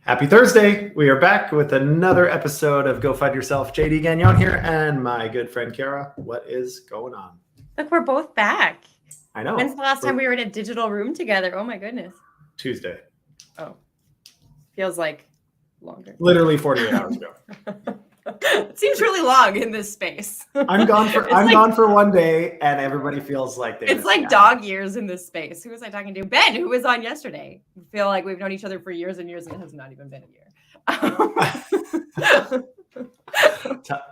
Happy Thursday. We are back with another episode of Go FUD Yourself. JD Gagnon here and my good friend Kara. What is going on? Look, we're both back. I know. When's the last time we were in a digital room together? Oh my goodness. Tuesday. Oh. Feels like longer. Literally 48 hours ago. It seems really long in this space. I'm gone for one day and everybody feels like it's like dog years in this space. Who was I talking to? Ben, who was on yesterday. I feel like we've known each other for years and years and it has not even been a year.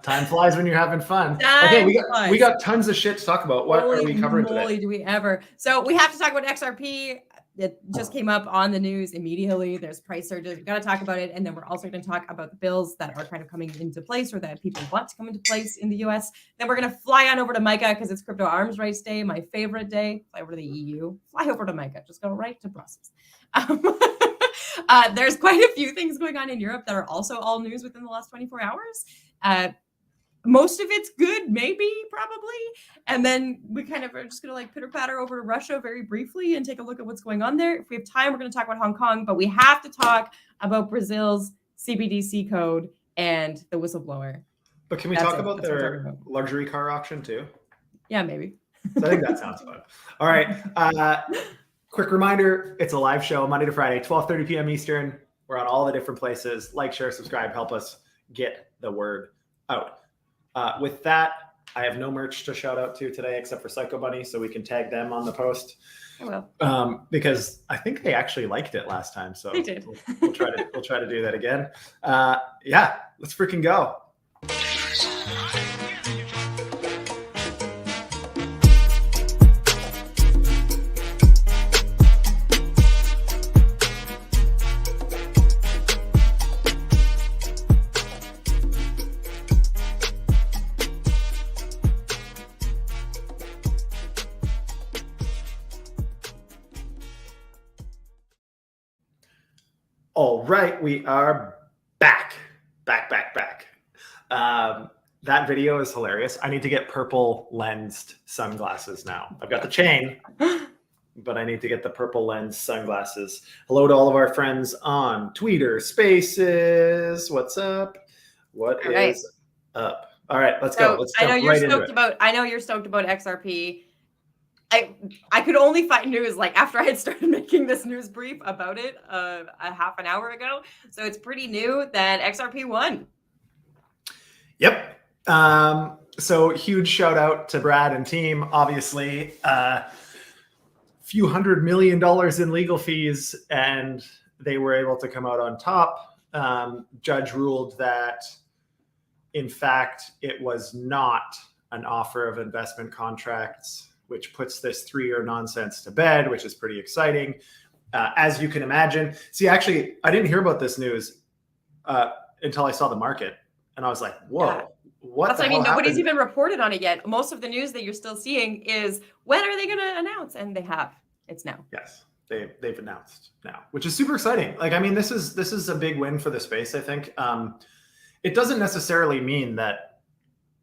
Time flies when you're having fun. We got tons of shit to talk about. What are we covering today? Do we ever? So we have to talk about XRP. It just came up on the news immediately. There's price surges. We've got to talk about it. And then we're also going to talk about the bills that are kind of coming into place or that people want to come into place in the US. Then we're going to fly on over to MICA because it's Crypto Arms Rights Day, my favorite day. Fly over to the EU. Fly over to MICA. Just go right to Brussels. There's quite a few things going on in Europe that are also all news within the last 24 hours. Most of it's good, maybe, probably. And then we kind of are just going to like pitter patter over to Russia very briefly and take a look at what's going on there. If we have time, we're going to talk about Hong Kong, but we have to talk about Brazil's CBDC code and the whistleblower. But can we talk about their luxury car auction too? Yeah, maybe. So I think that sounds fun. All right. Quick reminder, it's a live show Monday to Friday, 12:30 p.m. Eastern. We're on all the different places. Like, share, subscribe, help us get the word out. With that, I have no merch to shout out to today except for Psycho Bunny, so we can tag them on the post. I will. Because I think they actually liked it last time, so they did. We'll try to do that again. Yeah, let's freaking go. All right, we are back. That video is hilarious. I need to get purple lensed sunglasses now. I've got the chain, but I need to get the purple lens sunglasses. Hello to all of our friends on Twitter Spaces. What's up? What is up? All right, let's go. Let's jump right into it. I know you're stoked about XRP. I could only find news like after I had started making this news brief about it a half an hour ago. So it's pretty new that XRP won. Yep. So huge shout out to Brad and team. Obviously, few $100 million in legal fees, and they were able to come out on top. Judge ruled that, in fact, it was not an offer of investment contracts, which puts this 3-year nonsense to bed, which is pretty exciting. As you can imagine. See, actually, I didn't hear about this news until I saw the market. And I was like, whoa, yeah. What That's the what I hell mean. Nobody's happened? even reported on it yet. Most of the news that you're still seeing is, when are they going to announce? And they have. It's now. Yes, they've announced now, which is super exciting. Like, I mean, this is a big win for the space, I think. It doesn't necessarily mean that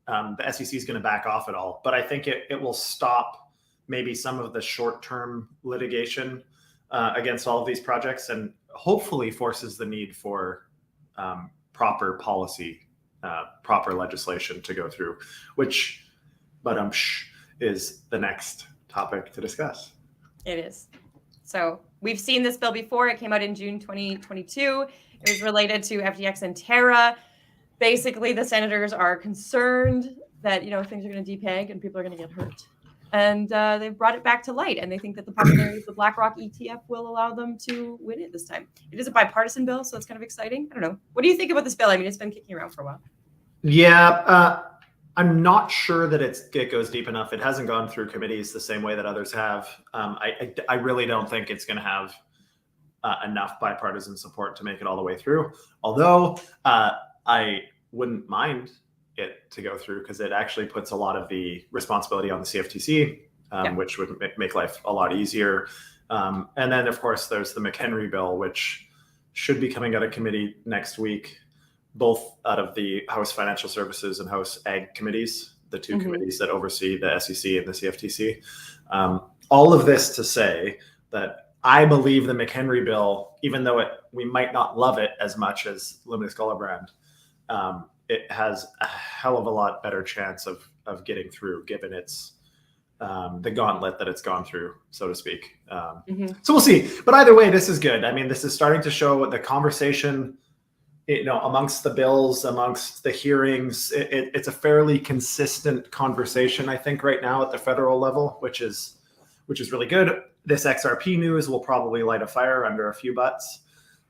the SEC is going to back off at all, but I think it will stop maybe some of the short-term litigation against all of these projects, and hopefully forces the need for proper policy, proper legislation to go through, which is the next topic to discuss. It is. So we've seen this bill before. It came out in June 2022. It was related to FTX and Terra. Basically, the senators are concerned that, things are going to depeg and people are going to get hurt. And they've brought it back to light. And they think that the popularity of the BlackRock ETF will allow them to win it this time. It is a bipartisan bill, so it's kind of exciting. I don't know. What do you think about this bill? I mean, it's been kicking around for a while. Yeah, I'm not sure that it goes deep enough. It hasn't gone through committees the same way that others have. I really don't think it's going to have enough bipartisan support to make it all the way through. Although I wouldn't mind it to go through, because it actually puts a lot of the responsibility on the CFTC, which would make life a lot easier. And then, of course, there's the McHenry bill, which should be coming out of committee next week, both out of the House Financial Services and House Ag committees, the two committees that oversee the SEC and the CFTC. All of this to say that I believe the McHenry bill, even though we might not love it as much as Luminous Gullibrand, it has a hell of a lot better chance of getting through, given its the gauntlet that it's gone through, so to speak. So we'll see. But either way, this is good. I mean, this is starting to show the conversation, amongst the bills, amongst the hearings. It's a fairly consistent conversation, I think, right now at the federal level, which is really good. This XRP news will probably light a fire under a few butts.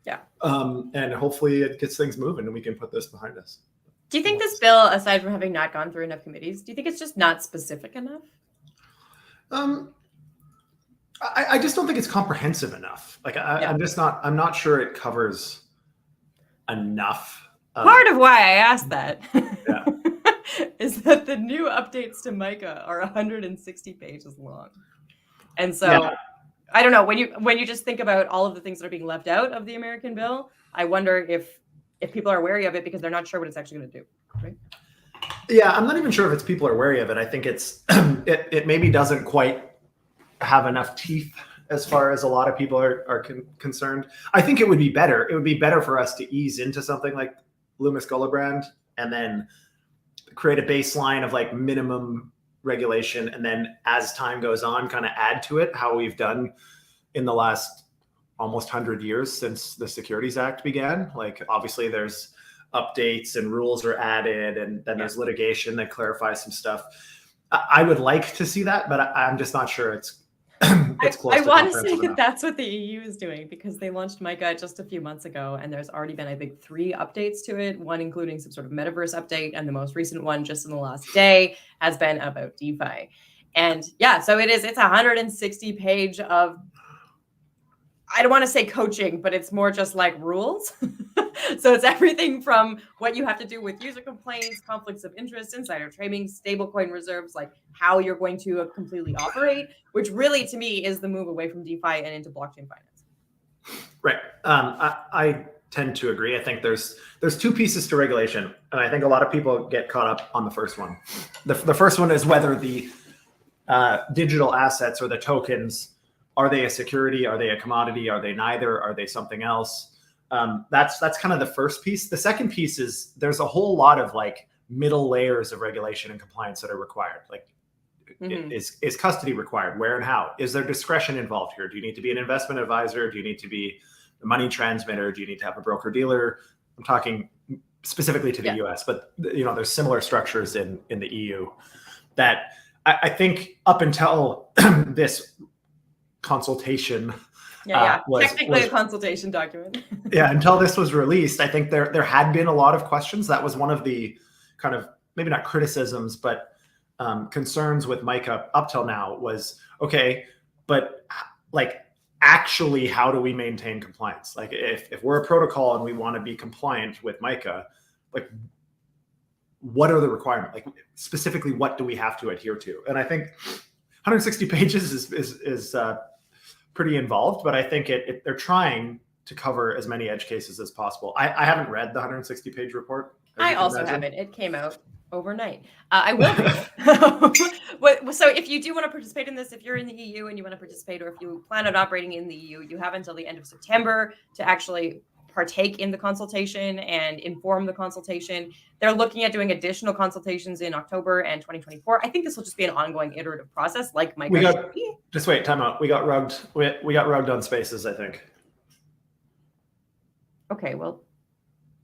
Yeah. And hopefully it gets things moving and we can put this behind us. Do you think this bill, aside from having not gone through enough committees, do you think it's just not specific enough? I just don't think it's comprehensive enough. Like I'm not sure it covers enough. Part of why I asked that Yeah. is that the new updates to MICA are 160 pages long. And so I don't know, when you just think about all of the things that are being left out of the American bill, I wonder if people are wary of it because they're not sure what it's actually going to do, right? Yeah, I'm not even sure if it's people are wary of it. I think it's it maybe doesn't quite have enough teeth as far as a lot of people are concerned. I think it would be better. It would be better for us to ease into something like Luminous Gullibrand and then create a baseline of like minimum regulation, and then as time goes on, kind of add to it how we've done in the last almost 100 years since the Securities Act began. Like obviously there's updates and rules are added, and then there's litigation that clarifies some stuff. I would like to see that, but I'm just not sure it's close. I want to say that that's what the EU is doing, because they launched MICA just a few months ago, and there's already been, I think, 3 updates to it, one including some sort of metaverse update, and the most recent one just in the last day has been about DeFi. And yeah, so it's 160 page of, I don't want to say coaching, but it's more just like rules. So it's everything from what you have to do with user complaints, conflicts of interest, insider trading, stablecoin reserves, like how you're going to completely operate, which really to me is the move away from DeFi and into blockchain finance. Right. I tend to agree. I think there's 2 pieces to regulation, and I think a lot of people get caught up on the first one. The first one is whether the digital assets or the tokens, are they a security? Are they a commodity? Are they neither? Are they something else? That's kind of the first piece. The second piece is there's a whole lot of like middle layers of regulation and compliance that are required. Like, is custody required? Where and how? Is there discretion involved here? Do you need to be an investment advisor? Do you need to be a money transmitter? Do you need to have a broker dealer? I'm talking specifically to the US, but there's similar structures in the EU that I think up until this consultation. Technically a consultation document. Until this was released, I think there had been a lot of questions. That was one of the kind of, maybe not criticisms, but concerns with MICA up till now was, okay, but like actually how do we maintain compliance? Like if we're a protocol and we want to be compliant with MICA, like what are the requirements? Like specifically, what do we have to adhere to? And I think 160 pages is pretty involved, but I think they're trying to cover as many edge cases as possible. I haven't read the 160 page report. I also haven't. It came out overnight. I will. So if you do want to participate in this, if you're in the EU and you want to participate, or if you plan on operating in the EU, you have until the end of September to actually partake in the consultation and inform the consultation. They're looking at doing additional consultations in October and 2024. I think this will just be an ongoing iterative process, like MICA. Just wait, time out. We got rugged. We got rugged on spaces, I think. Okay, well.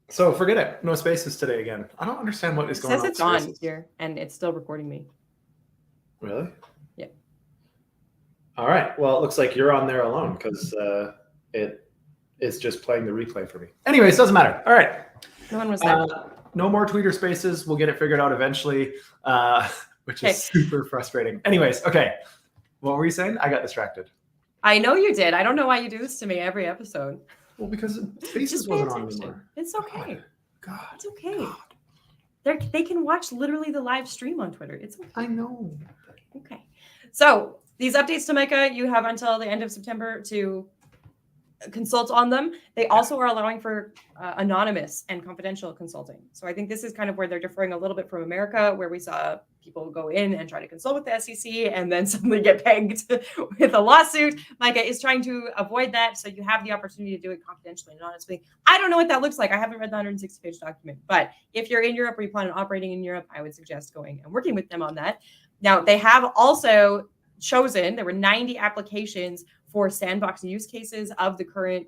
So forget it. No spaces today again. I don't understand what is going on. It says it's on here, and it's still recording me. Really? Yeah. All right. Well, it looks like you're on there alone because it's just playing the replay for me. Anyways, doesn't matter. All right. No one was there. No more Tweeter spaces. We'll get it figured out eventually, which is super frustrating. Anyways, okay. What were you saying? I got distracted. I know you did. I don't know why you do this to me every episode. Well, because spaces wasn't on anymore. It's okay. God. It's okay. God. They can watch literally the live stream on Twitter. It's okay. I know. Okay. So these updates to MICA, you have until the end of September to consult on them. They also are allowing for anonymous and confidential consulting. So I think this is kind of where they're differing a little bit from America, where we saw people go in and try to consult with the SEC and then suddenly get pegged with a lawsuit. MICA is trying to avoid that. So you have the opportunity to do it confidentially and anonymously. I don't know what that looks like. I haven't read the 160-page document, but if you're in Europe or you plan on operating in Europe, I would suggest going and working with them on that. Now, they have also chosen, there were 90 applications for sandbox use cases of the current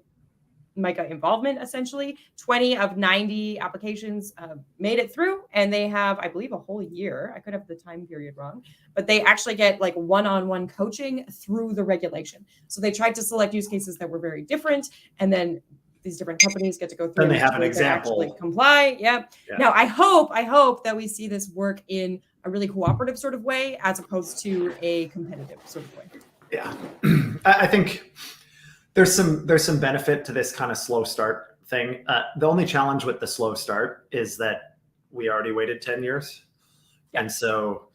MICA involvement, essentially. 20 of 90 applications made it through, and they have, I believe, a whole year. I could have the time period wrong, but they actually get like one-on-one coaching through the regulation. So they tried to select use cases that were very different, and then these different companies get to go through. Then they have an example. Actually comply. Yeah. Now, I hope that we see this work in a really cooperative sort of way, as opposed to a competitive sort of way. Yeah, I think there's some benefit to this kind of slow start thing. The only challenge with the slow start is that we already waited 10 years. Yeah. And so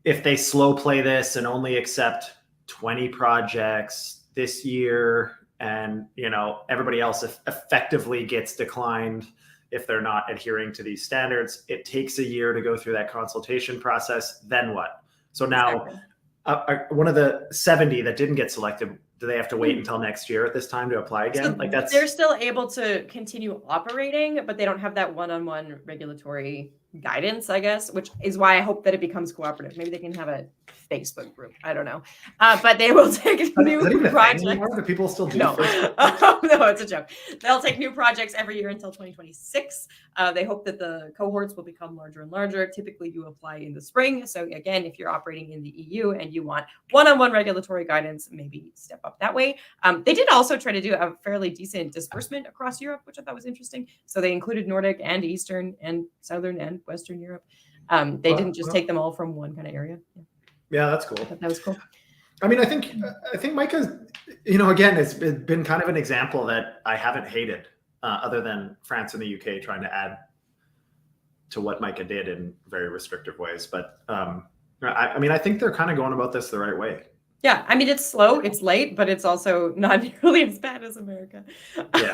if they slow play this and only accept 20 projects this year, and everybody else effectively gets declined if they're not adhering to these standards, it takes a year to go through that consultation process. Then what? So now one of the 70 that didn't get selected, do they have to wait until next year at this time to apply again? So they're still able to continue operating, but they don't have that one-on-one regulatory guidance, I guess, which is why I hope that it becomes cooperative. Maybe they can have a Facebook group. I don't know. But they will take new projects. Do people still do? No, no, it's a joke. They'll take new projects every year until 2026. They hope that the cohorts will become larger and larger. Typically, you apply in the spring. So again, if you're operating in the EU and you want one-on-one regulatory guidance, maybe step up that way. They did also try to do a fairly decent disbursement across Europe, which I thought was interesting. So they included Nordic and Eastern and Southern and Western Europe. They didn't just take them all from one kind of area. Yeah, that's cool. That was cool. I mean, I think MICA's, again, it's been kind of an example that I haven't hated, other than France and the UK trying to add to what MICA did in very restrictive ways. But I mean, I think they're kind of going about this the right way. Yeah, I mean, it's slow, it's late, but it's also not nearly as bad as America. Yeah.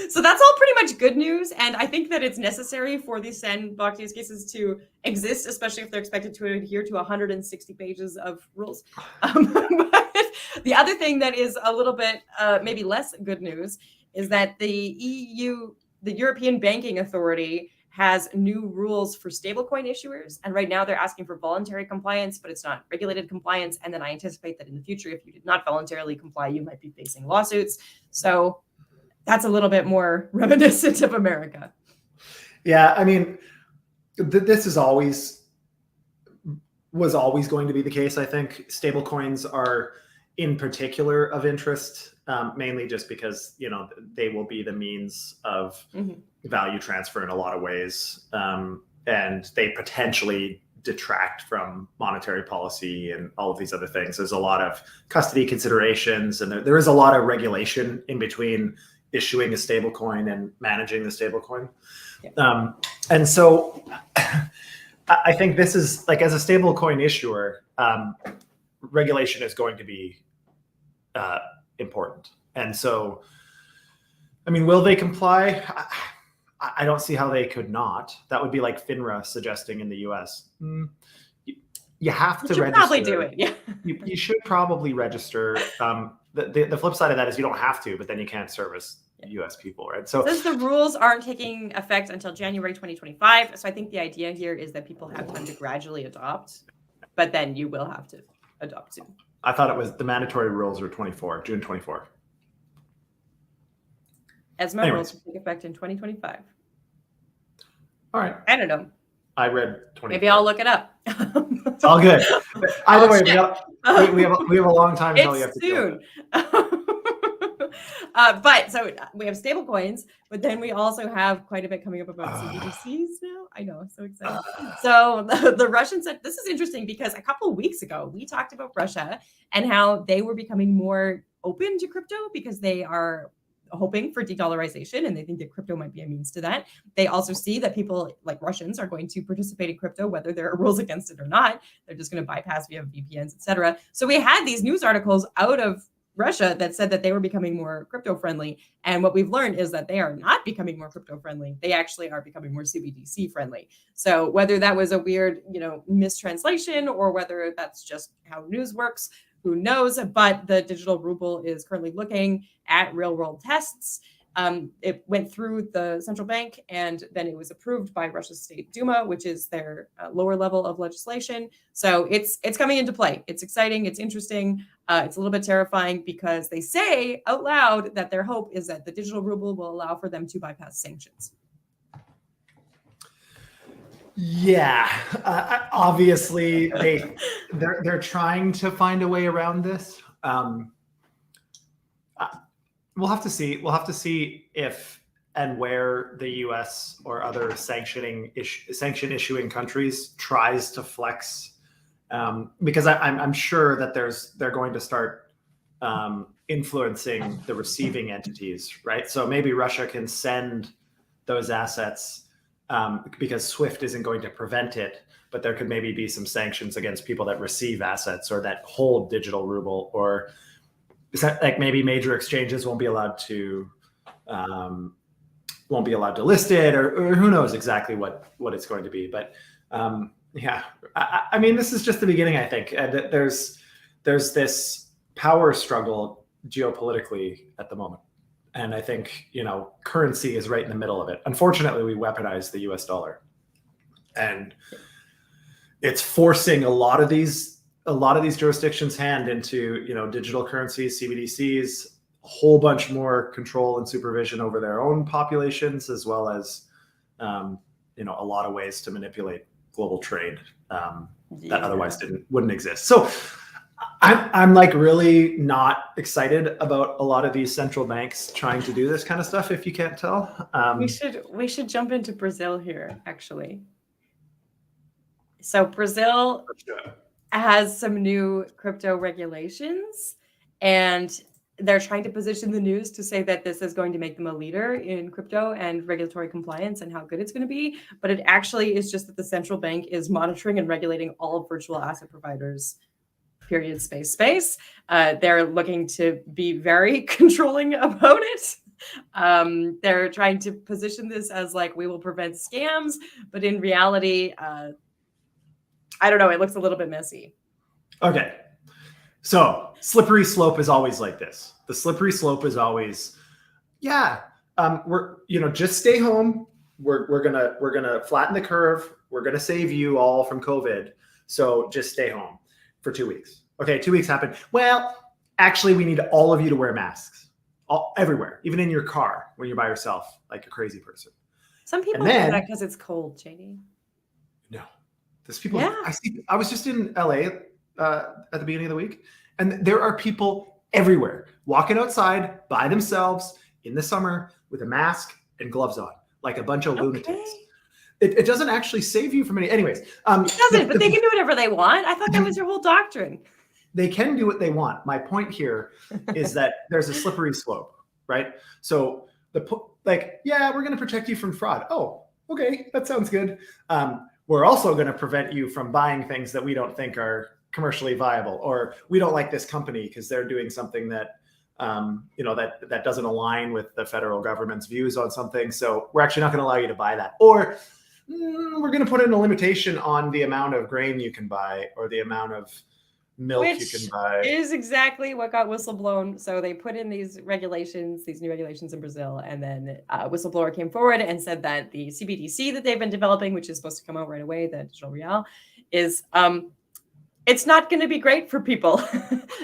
So that's all pretty much good news. And I think that it's necessary for these sandbox use cases to exist, especially if they're expected to adhere to 160 pages of rules. But the other thing that is a little bit maybe less good news is that the EU, the European Banking Authority, has new rules for stablecoin issuers. And right now they're asking for voluntary compliance, but it's not regulated compliance. And then I anticipate that in the future, if you did not voluntarily comply, you might be facing lawsuits. So that's a little bit more reminiscent of America. Yeah, I mean, this was always going to be the case. I think stablecoins are in particular of interest, mainly just because, they will be the means of value transfer in a lot of ways. And they potentially detract from monetary policy and all of these other things. There's a lot of custody considerations, and there is a lot of regulation in between issuing a stablecoin and managing the stablecoin. Yeah. And so I think this is, like, as a stablecoin issuer, regulation is going to be important. And so, I mean, will they comply? I don't see how they could not. That would be like FINRA suggesting in the US. You have to register. Probably do it. Yeah. You should probably register. The flip side of that is you don't have to, but then you can't service US people, right? So since the rules aren't taking effect until January 2025, so I think the idea here is that people have time to gradually adopt, but then you will have to adopt soon. I thought it was the mandatory rules were June 24. ESMA rules will take effect in 2025. All right. I don't know. I read 24. Maybe I'll look it up. It's all good. Either way, we have a long time until you have to soon. But so we have stable coins, but then we also have quite a bit coming up about CBDCs now. I know, so excited. So the Russians said, this is interesting because a couple of weeks ago, we talked about Russia and how they were becoming more open to crypto because they are hoping for de-dollarization and they think that crypto might be a means to that. They also see that people like Russians are going to participate in crypto, whether there are rules against it or not. They're just going to bypass via VPNs, etc. So we had these news articles out of Russia that said that they were becoming more crypto friendly. And what we've learned is that they are not becoming more crypto friendly. They actually are becoming more CBDC friendly. So whether that was a weird, mistranslation or whether that's just how news works, who knows? But the digital ruble is currently looking at real world tests. It went through the central bank and then it was approved by Russia's State Duma, which is their lower level of legislation. So it's coming into play. It's exciting. It's interesting. It's a little bit terrifying because they say out loud that their hope is that the digital ruble will allow for them to bypass sanctions. Yeah, obviously they're trying to find a way around this. We'll have to see. We'll have to see if and where the U.S. or other sanction issuing countries tries to flex, because I'm sure that they're going to start influencing the receiving entities, right? So maybe Russia can send those assets because SWIFT isn't going to prevent it, but there could maybe be some sanctions against people that receive assets or that hold digital ruble, or like maybe major exchanges won't be allowed to list it, or who knows exactly what it's going to be. But yeah, I mean, this is just the beginning, I think. And there's this power struggle geopolitically at the moment. And I think, currency is right in the middle of it. Unfortunately, we weaponize the US dollar. And it's forcing a lot of these jurisdictions' hand into, digital currencies, CBDCs, a whole bunch more control and supervision over their own populations, as well as, a lot of ways to manipulate global trade that otherwise wouldn't exist. So I'm like really not excited about a lot of these central banks trying to do this kind of stuff, if you can't tell. We should jump into Brazil here, actually. So Brazil has some new crypto regulations, and they're trying to position the news to say that this is going to make them a leader in crypto and regulatory compliance and how good it's going to be. But it actually is just that the central bank is monitoring and regulating all virtual asset providers, period, space. They're looking to be very controlling about it. They're trying to position this as like, we will prevent scams, but in reality, I don't know. It looks a little bit messy. Okay. So slippery slope is always like this. The slippery slope is always, we're, just stay home. We're gonna flatten the curve. We're gonna save you all from COVID. So just stay home for 2 weeks. Okay, 2 weeks happened. Well, actually, we need all of you to wear masks everywhere, even in your car when you're by yourself, like a crazy person. Some people do that because it's cold, JD. No. There's people. Yeah. I was just in LA at the beginning of the week, and there are people everywhere walking outside by themselves in the summer with a mask and gloves on, like a bunch of lunatics. It doesn't actually save you from any. Anyways, it doesn't. But they can do whatever they want. I thought that was your whole doctrine. They can do what they want. My point here is that there's a slippery slope, right? So we're going to protect you from fraud. Oh, okay, that sounds good. We're also going to prevent you from buying things that we don't think are commercially viable, or we don't like this company because they're doing something that, that doesn't align with the federal government's views on something. So we're actually not going to allow you to buy that. Or we're going to put in a limitation on the amount of grain you can buy or the amount of milk you can buy. Is exactly what got whistleblown. So they put in these regulations, these new regulations in Brazil, and then a whistleblower came forward and said that the CBDC that they've been developing, which is supposed to come out right away, the digital real, is it's not going to be great for people.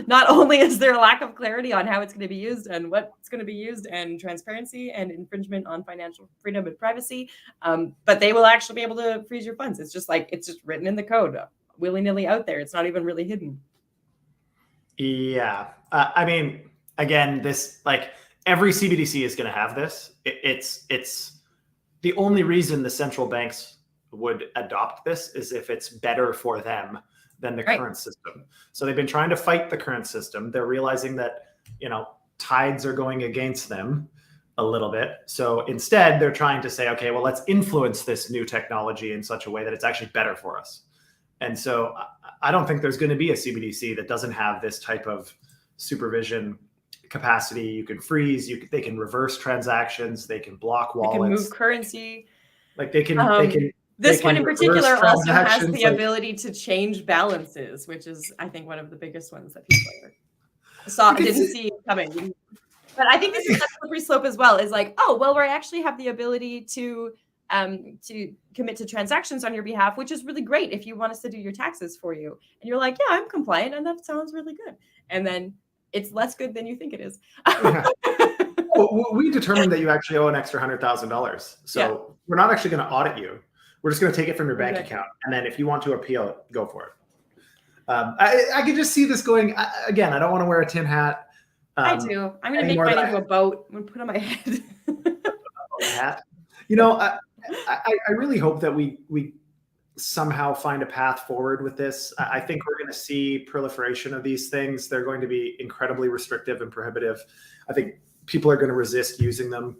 Not only is there a lack of clarity on how it's going to be used and what it's going to be used, and transparency and infringement on financial freedom and privacy, but they will actually be able to freeze your funds. It's just written in the code, willy-nilly out there. It's not even really hidden. Yeah. I mean, again, this, like, every CBDC is going to have this. It's the only reason the central banks would adopt this is if it's better for them than the current system. So they've been trying to fight the current system. They're realizing that, tides are going against them a little bit. So instead, they're trying to say, okay, well, let's influence this new technology in such a way that it's actually better for us. And so I don't think there's going to be a CBDC that doesn't have this type of supervision capacity. You can freeze. They can reverse transactions. They can block wallets. They can move currency. Like they can. This one in particular also has the ability to change balances, which is, I think, one of the biggest ones that people didn't see coming. But I think this is a slippery slope as well. Is like, oh, well, we actually have the ability to commit to transactions on your behalf, which is really great if you want us to do your taxes for you. And you're like, yeah, I'm compliant, and that sounds really good. And then it's less good than you think it is. Yeah. Well, we determined that you actually owe an extra $100,000. So we're not actually going to audit you. We're just going to take it from your bank account. And then if you want to appeal it, go for it. I could just see this going, again, I don't want to wear a tin hat. I do. I'm going to make mine into a boat. I'm going to put it on my head. A hat. You know, I really hope that we somehow find a path forward with this. I think we're going to see proliferation of these things. They're going to be incredibly restrictive and prohibitive. I think people are going to resist using them,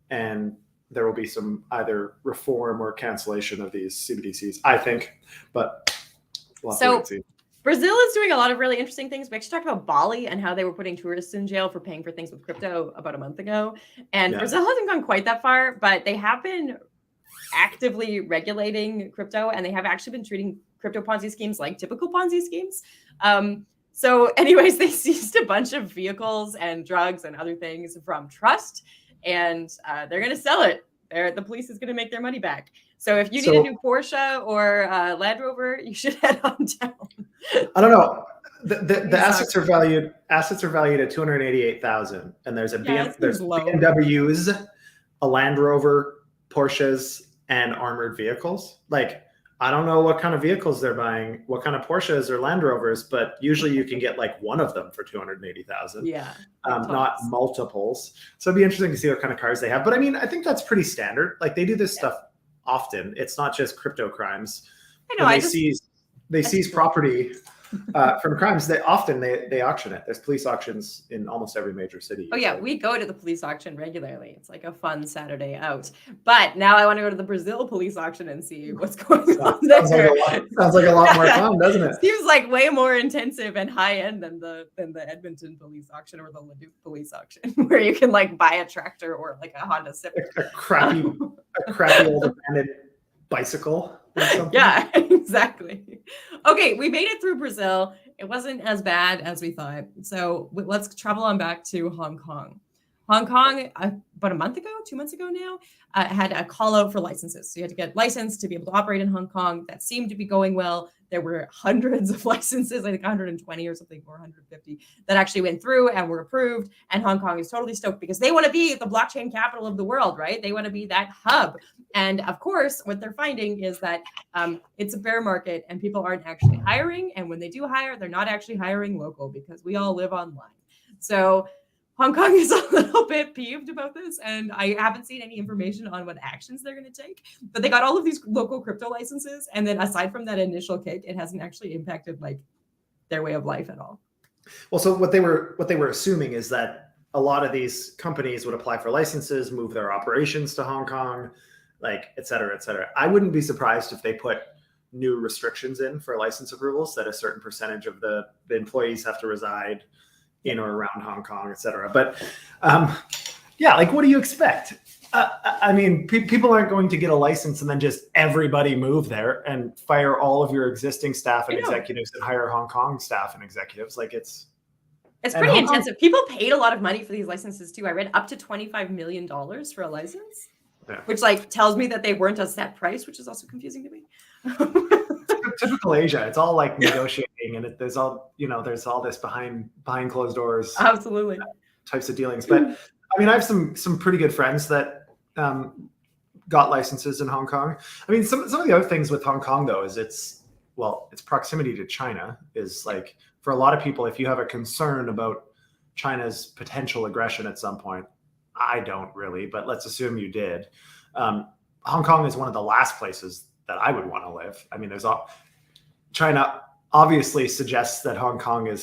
and there will be some either reform or cancellation of these CBDCs, I think. But we'll have to wait and see. Brazil is doing a lot of really interesting things. We actually talked about Bali and how they were putting tourists in jail for paying for things with crypto about a month ago. And Brazil hasn't gone quite that far, but they have been actively regulating crypto, and they have actually been treating crypto Ponzi schemes like typical Ponzi schemes. So anyways, they seized a bunch of vehicles and drugs and other things from Trust, and they're going to sell it. The police is going to make their money back. So if you need a new Porsche or Land Rover, you should head on down. I don't know. The assets are valued at 288,000, and there's there's BMWs, a Land Rover, Porsches, and armored vehicles. Like, I don't know what kind of vehicles they're buying, what kind of Porsches or Land Rovers, but usually you can get like one of them for 280,000. Yeah, not multiples. So it'd be interesting to see what kind of cars they have. But I mean, I think that's pretty standard. Like, they do this stuff often. It's not just crypto crimes. I know. They seize property from crimes. They auction it. There's police auctions in almost every major city. Oh yeah, we go to the police auction regularly. It's like a fun Saturday out. But now I want to go to the Brazil police auction and see what's going on there. Sounds like a lot more fun, doesn't it? Seems like way more intensive and high end than the Edmonton police auction or the Leduc police auction, where you can like buy a tractor or like a Honda Civic. A crappy old abandoned bicycle. Yeah, exactly. Okay, we made it through Brazil. It wasn't as bad as we thought. So let's travel on back to Hong Kong. Hong Kong, about 2 months ago now, had a call out for licenses. So you had to get licensed to be able to operate in Hong Kong. That seemed to be going well. There were hundreds of licenses, I think 120 or something, or 150, that actually went through and were approved. And Hong Kong is totally stoked because they want to be the blockchain capital of the world, right? They want to be that hub. And of course, what they're finding is that it's a bear market and people aren't actually hiring. And when they do hire, they're not actually hiring local because we all live online. So Hong Kong is a little bit peeved about this, and I haven't seen any information on what actions they're going to take. But they got all of these local crypto licenses, and then aside from that initial kick, it hasn't actually impacted like their way of life at all. Well, so what they were assuming is that a lot of these companies would apply for licenses, move their operations to Hong Kong, like et cetera, et cetera. I wouldn't be surprised if they put new restrictions in for license approvals, that a certain percentage of the employees have to reside in or around Hong Kong, et cetera. But yeah, like, what do you expect? I mean, people aren't going to get a license and then just everybody move there and fire all of your existing staff and executives and hire Hong Kong staff and executives. Like, it's pretty intensive. People paid a lot of money for these licenses too. I read up to $25 million for a license, which like tells me that they weren't a set price, which is also confusing to me. Typical Asia. It's all like negotiating, and there's all this behind closed doors. Absolutely. Types of dealings. But I mean, I have some pretty good friends that got licenses in Hong Kong. I mean, some of the other things with Hong Kong though is its proximity to China is like, for a lot of people, if you have a concern about China's potential aggression at some point, I don't really, but let's assume you did. Hong Kong is one of the last places that I would want to live. I mean, China obviously suggests that Hong Kong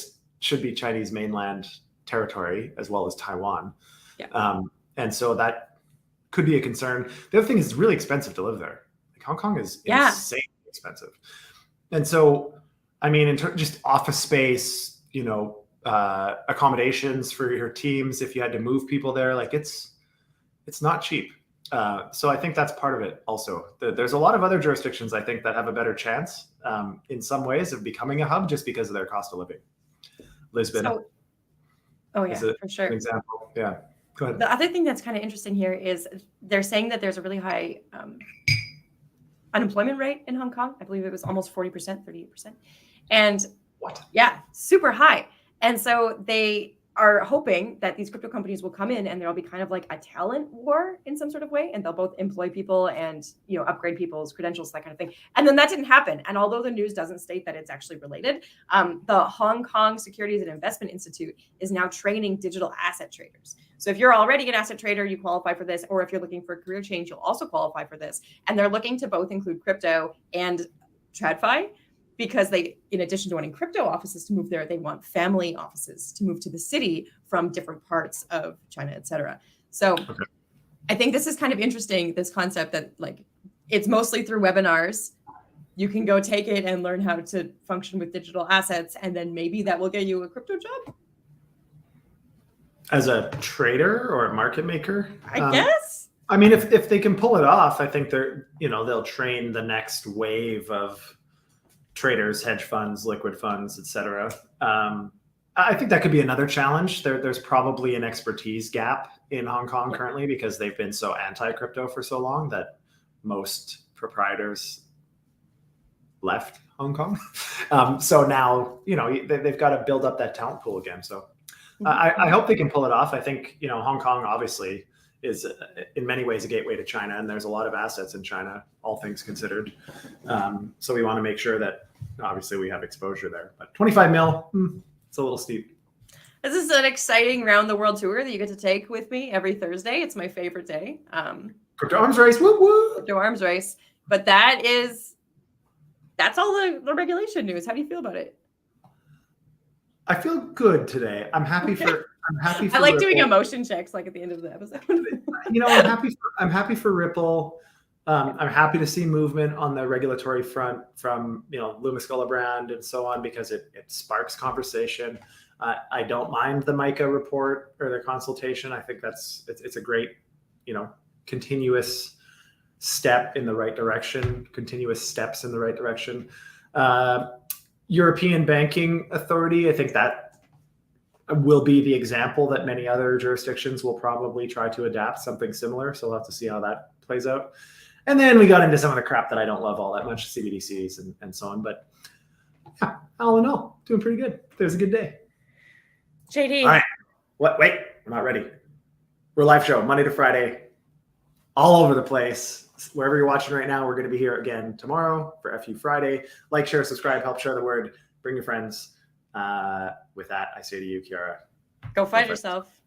should be Chinese mainland territory as well as Taiwan. Yeah. And so that could be a concern. The other thing is, it's really expensive to live there. Like, Hong Kong is insanely expensive. And so, I mean, in just office space, accommodations for your teams if you had to move people there. Like it's not cheap. So I think that's part of it also. There's a lot of other jurisdictions, I think, that have a better chance in some ways of becoming a hub just because of their cost of living. Lisbon is for sure. an example. Yeah, go ahead. The other thing that's kind of interesting here is they're saying that there's a really high unemployment rate in Hong Kong. I believe it was almost 40%, 38%. And what? Yeah, super high. And so they are hoping that these crypto companies will come in and there'll be kind of like a talent war in some sort of way. And they'll both employ people and, upgrade people's credentials, that kind of thing. And then that didn't happen. And although the news doesn't state that it's actually related, the Hong Kong Securities and Investment Institute is now training digital asset traders. So if you're already an asset trader, you qualify for this. Or if you're looking for a career change, you'll also qualify for this. And they're looking to both include crypto and TradFi, because they, in addition to wanting crypto offices to move there, they want family offices to move to the city from different parts of China, et cetera. So I think this is kind of interesting, this concept that like it's mostly through webinars. You can go take it and learn how to function with digital assets, and then maybe that will get you a crypto job. As a trader or a market maker? I guess. I mean, if they can pull it off, I think they'll train the next wave of traders, hedge funds, liquid funds, et cetera. I think that could be another challenge. There's probably an expertise gap in Hong Kong currently because they've been so anti-crypto for so long that most proprietors left Hong Kong. So now, they've got to build up that talent pool again. So I hope they can pull it off. I think, Hong Kong obviously is in many ways a gateway to China, and there's a lot of assets in China, all things considered. So we want to make sure that obviously we have exposure there. But 25 mil, it's a little steep. This is an exciting round the world tour that you get to take with me every Thursday. It's my favorite day. Crypto arms race, woo woo! Crypto arms race. But that's all the regulation news. How do you feel about it? I feel good today. I'm happy for I like doing emotion checks like at the end of the episode. I'm happy for Ripple. I'm happy to see movement on the regulatory front from Loomis Gillibrand and so on, because it sparks conversation. I don't mind the MICA report or the consultation. I think it's a great continuous step in the right direction, continuous steps in the right direction. European Banking Authority, I think that will be the example that many other jurisdictions will probably try to adapt something similar. So we'll have to see how that plays out. And then we got into some of the crap that I don't love all that much, CBDCs and so on. But yeah, all in all, doing pretty good. It was a good day. JD. All right. Wait, I'm not ready. We're live show, Monday to Friday, all over the place. Wherever you're watching right now, we're going to be here again tomorrow for FU Friday. Like, share, subscribe, help share the word, bring your friends. With that, I say to you, Kiara, go find yourself.